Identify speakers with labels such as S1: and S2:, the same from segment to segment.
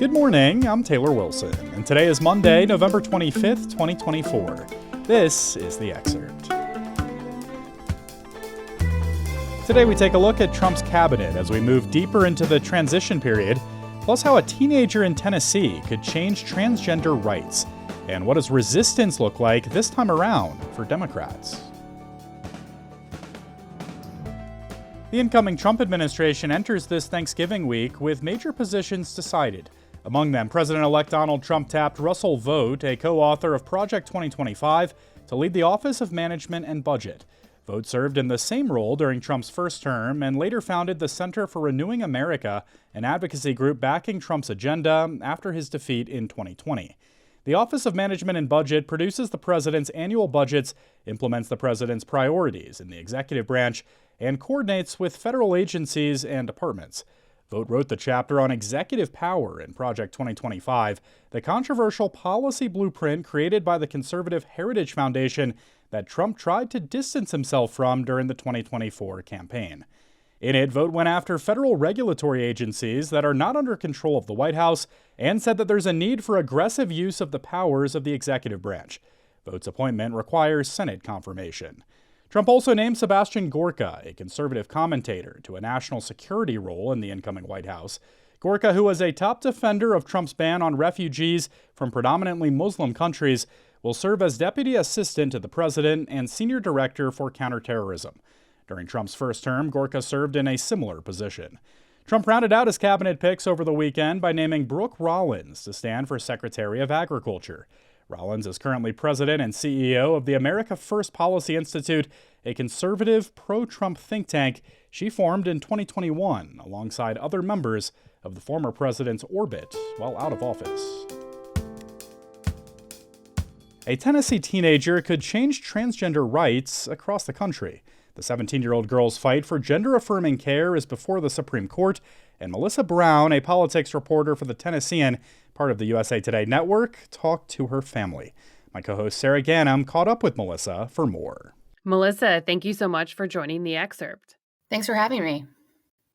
S1: Good morning, I'm Taylor Wilson, and today is Monday, November 25th, 2024. This is The Excerpt. Today we take a look at Trump's cabinet as we move deeper into the transition period, plus how a teenager in Tennessee could change transgender rights, and what does resistance look like this time around for Democrats. The incoming Trump administration enters this Thanksgiving week with major positions decided. Among them, President-elect Donald Trump tapped Russell Vought, a co-author of Project 2025, to lead the Office of Management and Budget. Vought served in the same role during Trump's first term and later founded the Center for Renewing America, an advocacy group backing Trump's agenda after his defeat in 2020. The Office of Management and Budget produces the president's annual budgets, implements the president's priorities in the executive branch, and coordinates with federal agencies and departments. Vought wrote the chapter on executive power in Project 2025, the controversial policy blueprint created by the conservative Heritage Foundation that Trump tried to distance himself from during the 2024 campaign. In it, Vought went after federal regulatory agencies that are not under control of the White House and said that there's a need for aggressive use of the powers of the executive branch. Vought's appointment requires Senate confirmation. Trump also named Sebastian Gorka, a conservative commentator, to a national security role in the incoming White House. Gorka, who was a top defender of Trump's ban on refugees from predominantly Muslim countries, will serve as deputy assistant to the president and senior director for counterterrorism. During Trump's first term, Gorka served in a similar position. Trump rounded out his cabinet picks over the weekend by naming Brooke Rollins to stand for Secretary of Agriculture. Rollins is currently president and CEO of the America First Policy Institute, a conservative, pro-Trump think tank she formed in 2021 alongside other members of the former president's orbit while out of office. A Tennessee teenager could change transgender rights across the country. The 17-year-old girl's fight for gender-affirming care is before the Supreme Court, and Melissa Brown, a politics reporter for the Tennessean, part of the USA Today network, talked to her family. My co-host Sarah Ganem caught up with Melissa for more.
S2: Melissa, thank you so much for joining The Excerpt.
S3: Thanks for having me.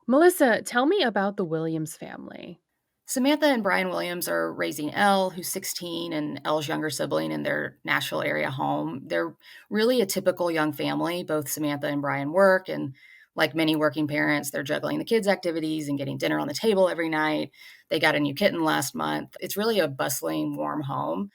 S2: Melissa, tell me about the Williams family.
S3: Samantha and Brian Williams are raising Elle, who's 16, and Elle's younger sibling in their Nashville area home. They're really a typical young family. Both Samantha and Brian work, and like many working parents, they're juggling the kids' activities and getting dinner on the table every night. They got a new kitten last month. It's really a bustling, warm home.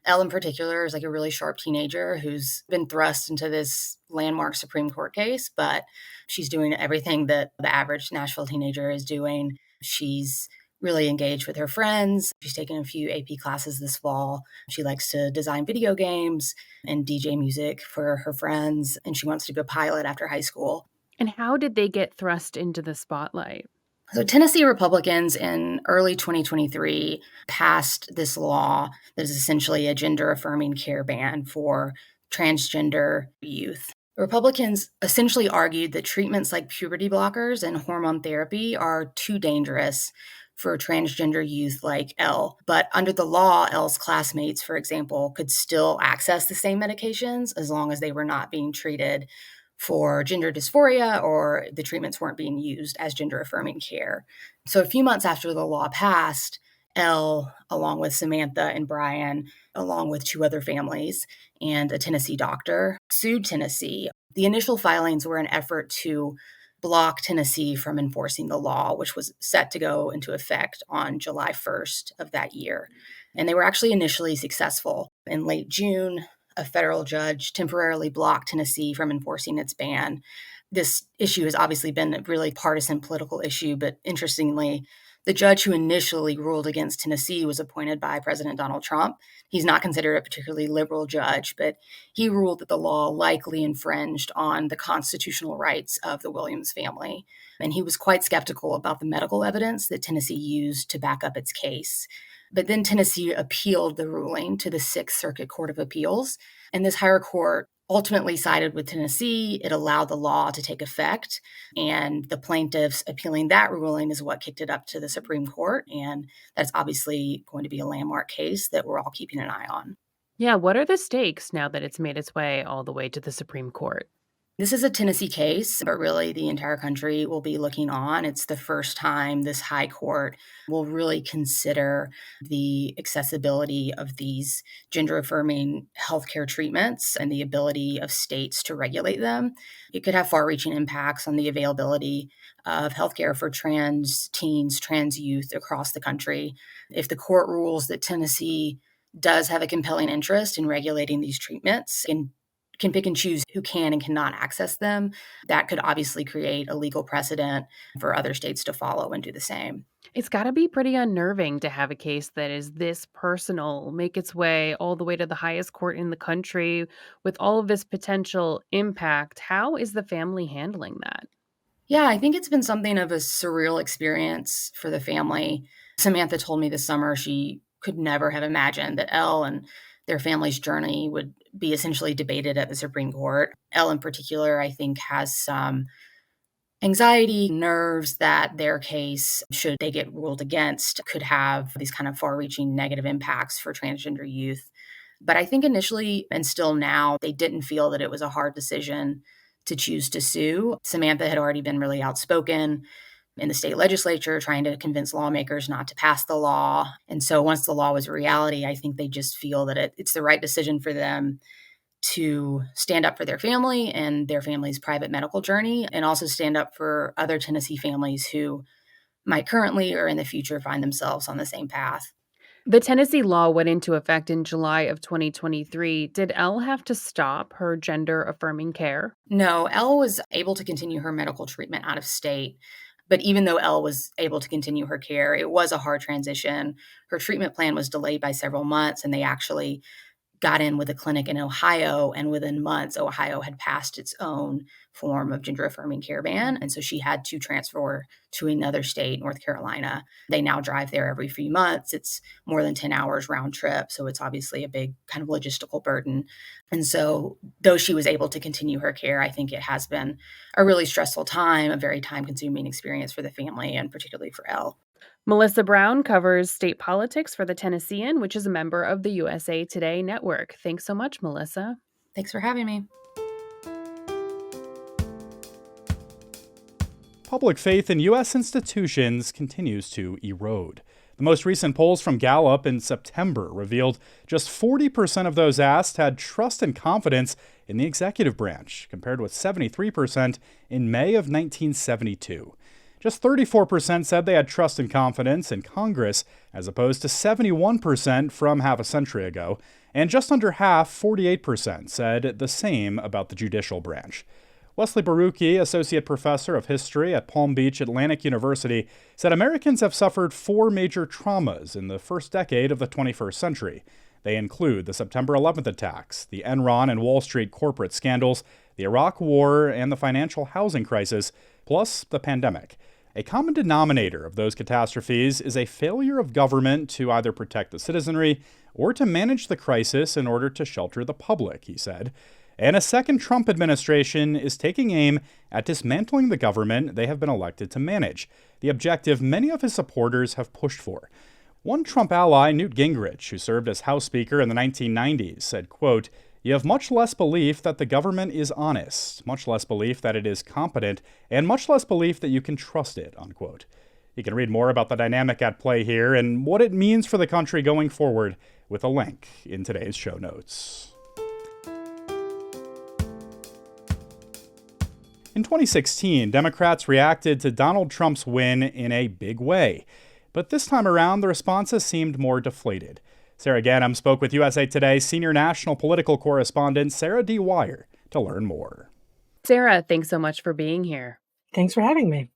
S3: Elle in particular is like a really sharp teenager who's been thrust into this landmark Supreme Court case, but she's doing everything that the average Nashville teenager is doing. She's really engaged with her friends. She's taken a few AP classes this fall. She likes to design video games and DJ music for her friends, and she wants to be a pilot after high school.
S2: And how did they get thrust into the spotlight?
S3: So Tennessee Republicans in early 2023 passed this law that is essentially a gender-affirming care ban for transgender youth. Republicans essentially argued that treatments like puberty blockers and hormone therapy are too dangerous for transgender youth like Elle. But under the law, Elle's classmates, for example, could still access the same medications as long as they were not being treated for gender dysphoria or the treatments weren't being used as gender-affirming care. So a few months after the law passed, Elle, along with Samantha and Brian, along with two other families and a Tennessee doctor, sued Tennessee. The initial filings were an effort to block Tennessee from enforcing the law, which was set to go into effect on July 1st of that year. And they were actually initially successful. In late June, a federal judge temporarily blocked Tennessee from enforcing its ban. This issue has obviously been a really partisan political issue, but interestingly, the judge who initially ruled against Tennessee was appointed by President Donald Trump. He's not considered a particularly liberal judge, but he ruled that the law likely infringed on the constitutional rights of the Williams family. And he was quite skeptical about the medical evidence that Tennessee used to back up its case. But then Tennessee appealed the ruling to the Sixth Circuit Court of Appeals, and this higher court ultimately sided with Tennessee. It allowed the law to take effect, and the plaintiffs appealing that ruling is what kicked it up to the Supreme Court, and that's obviously going to be a landmark case that we're all keeping an eye on.
S2: Yeah, what are the stakes now that it's made its way all the way to the Supreme Court?
S3: This is a Tennessee case, but really the entire country will be looking on. It's the first time this high court will really consider the accessibility of these gender affirming healthcare treatments and the ability of states to regulate them. It could have far reaching impacts on the availability of healthcare for trans teens, trans youth across the country. If the court rules that Tennessee does have a compelling interest in regulating these treatments and can pick and choose who can and cannot access them, that could obviously create a legal precedent for other states to follow and do the same.
S2: It's got to be pretty unnerving to have a case that is this personal make its way all the way to the highest court in the country with all of this potential impact. How is the family handling that?
S3: Yeah, I think it's been something of a surreal experience for the family. Samantha told me this summer she could never have imagined that Elle and their family's journey would be essentially debated at the Supreme Court. Elle, in particular, I think has some anxiety, nerves that their case, should they get ruled against, could have these kind of far reaching negative impacts for transgender youth. But I think initially and still now, they didn't feel that it was a hard decision to choose to sue. Samantha had already been really outspoken in the state legislature trying to convince lawmakers not to pass the law. And so once the law was a reality, I think they just feel that it's the right decision for them to stand up for their family and their family's private medical journey, and also stand up for other Tennessee families who might currently or in the future find themselves on the same path.
S2: The Tennessee law went into effect in July of 2023. Did Elle have to stop her gender affirming care?
S3: No, Elle was able to continue her medical treatment out of state. But even though Elle was able to continue her care, it was a hard transition. Her treatment plan was delayed by several months, and they actually got in with a clinic in Ohio, and within months, Ohio had passed its own form of gender affirming care ban. And so she had to transfer to another state, North Carolina. They now drive there every few months. It's more than 10 hours round trip. So it's obviously a big kind of logistical burden. And so, though she was able to continue her care, I think it has been a really stressful time, a very time consuming experience for the family, and particularly for Elle.
S2: Melissa Brown covers state politics for The Tennessean, which is a member of the USA Today network. Thanks so much, Melissa.
S3: Thanks for having me.
S1: Public faith in U.S. institutions continues to erode. The most recent polls from Gallup in September revealed just 40% of those asked had trust and confidence in the executive branch, compared with 73% in May of 1972. Just 34% said they had trust and confidence in Congress, as opposed to 71% from half a century ago, and just under half, 48%, said the same about the judicial branch. Wesley Baruchi, associate professor of history at Palm Beach Atlantic University, said Americans have suffered four major traumas in the first decade of the 21st century. They include the September 11th attacks, the Enron and Wall Street corporate scandals, the Iraq War, and the financial housing crisis, plus the pandemic. A common denominator of those catastrophes is a failure of government to either protect the citizenry or to manage the crisis in order to shelter the public, he said. And a second Trump administration is taking aim at dismantling the government they have been elected to manage, the objective many of his supporters have pushed for. One Trump ally, Newt Gingrich, who served as House Speaker in the 1990s, said, quote, "You have much less belief that the government is honest, much less belief that it is competent, and much less belief that you can trust it," unquote. You can read more about the dynamic at play here and what it means for the country going forward with a link in today's show notes. In 2016, Democrats reacted to Donald Trump's win in a big way. But this time around, the responses seemed more deflated. Sarah Ganem spoke with USA Today senior national political correspondent Sarah D. Wire to learn more.
S2: Sarah, thanks so much for being here.
S4: Thanks for having me.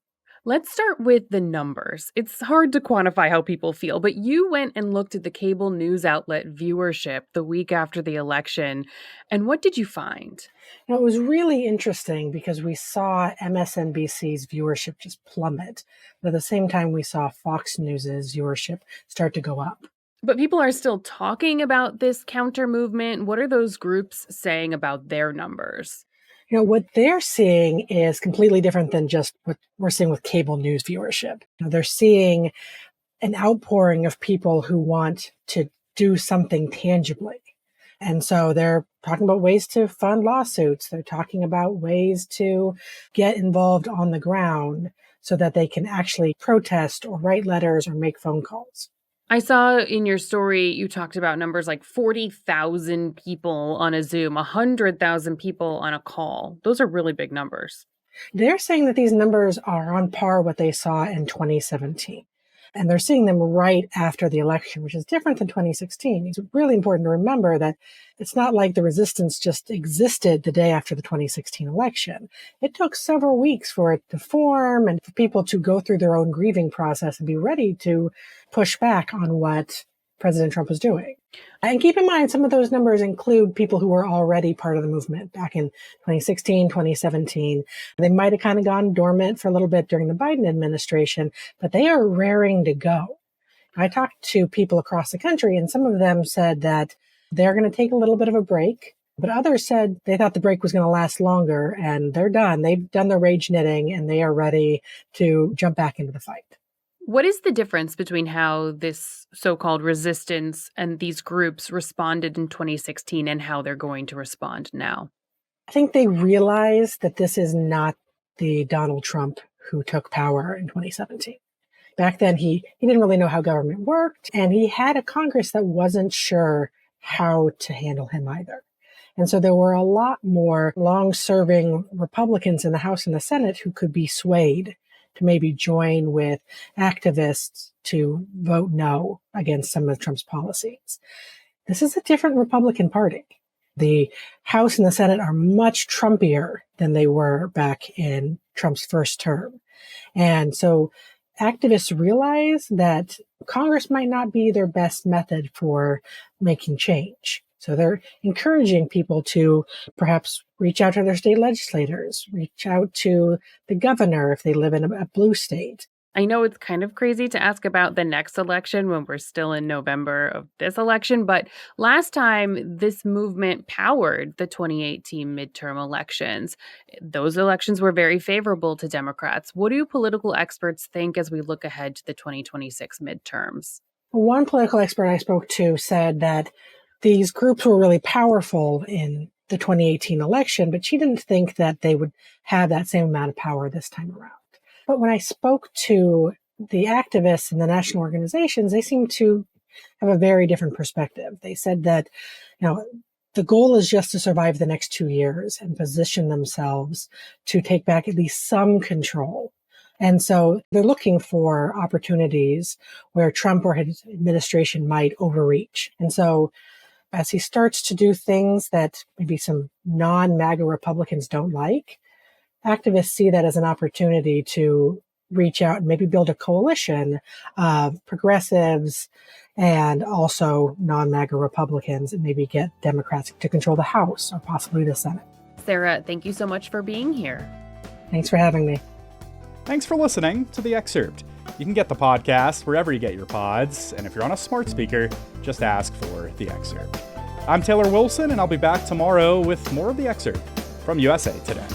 S2: Let's start with the numbers. It's hard to quantify how people feel, but you went and looked at the cable news outlet viewership the week after the election. And what did you find?
S4: It was really interesting because we saw MSNBC's viewership just plummet. But at the same time, we saw Fox News's viewership start to go up.
S2: But people are still talking about this counter movement. What are those groups saying about their numbers?
S4: What they're seeing is completely different than just what we're seeing with cable news viewership. They're seeing an outpouring of people who want to do something tangibly. And so they're talking about ways to fund lawsuits. They're talking about ways to get involved on the ground so that they can actually protest or write letters or make phone calls.
S2: I saw in your story you talked about numbers like 40,000 people on a Zoom, 100,000 people on a call. Those are really big numbers.
S4: They're saying that these numbers are on par with what they saw in 2017. And they're seeing them right after the election, which is different than 2016. It's really important to remember that it's not like the resistance just existed the day after the 2016 election. It took several weeks for it to form and for people to go through their own grieving process and be ready to push back on what President Trump was doing. And keep in mind, some of those numbers include people who were already part of the movement back in 2016, 2017. They might have kind of gone dormant for a little bit during the Biden administration, but they are raring to go. I talked to people across the country, and some of them said that they're going to take a little bit of a break, but others said they thought the break was going to last longer, and they're done. They've done their rage knitting, and they are ready to jump back into the fight.
S2: What is the difference between how this so-called resistance and these groups responded in 2016 and how they're going to respond now?
S4: I think they realize that this is not the Donald Trump who took power in 2017. Back then, he didn't really know how government worked, and he had a Congress that wasn't sure how to handle him either. And so there were a lot more long-serving Republicans in the House and the Senate who could be swayed to maybe join with activists to vote no against some of Trump's policies. This is a different Republican Party. The House and the Senate are much Trumpier than they were back in Trump's first term. And so activists realize that Congress might not be their best method for making change. So they're encouraging people to perhaps reach out to their state legislators, reach out to the governor if they live in a blue state.
S2: I know it's kind of crazy to ask about the next election when we're still in November of this election, but last time this movement powered the 2018 midterm elections. Those elections were very favorable to Democrats. What do political experts think as we look ahead to the 2026 midterms?
S4: One political expert I spoke to said that these groups were really powerful in the 2018 election, but she didn't think that they would have that same amount of power this time around. But when I spoke to the activists and the national organizations, they seemed to have a very different perspective. They said that, the goal is just to survive the next 2 years and position themselves to take back at least some control. And so they're looking for opportunities where Trump or his administration might overreach. And so as he starts to do things that maybe some non-MAGA Republicans don't like, activists see that as an opportunity to reach out and maybe build a coalition of progressives and also non-MAGA Republicans and maybe get Democrats to control the House or possibly the Senate.
S2: Sarah, thank you so much for being here.
S4: Thanks for having me.
S1: Thanks for listening to The Excerpt. You can get the podcast wherever you get your pods, and if you're on a smart speaker, just ask for The Excerpt. I'm Taylor Wilson, and I'll be back tomorrow with more of The Excerpt from USA Today.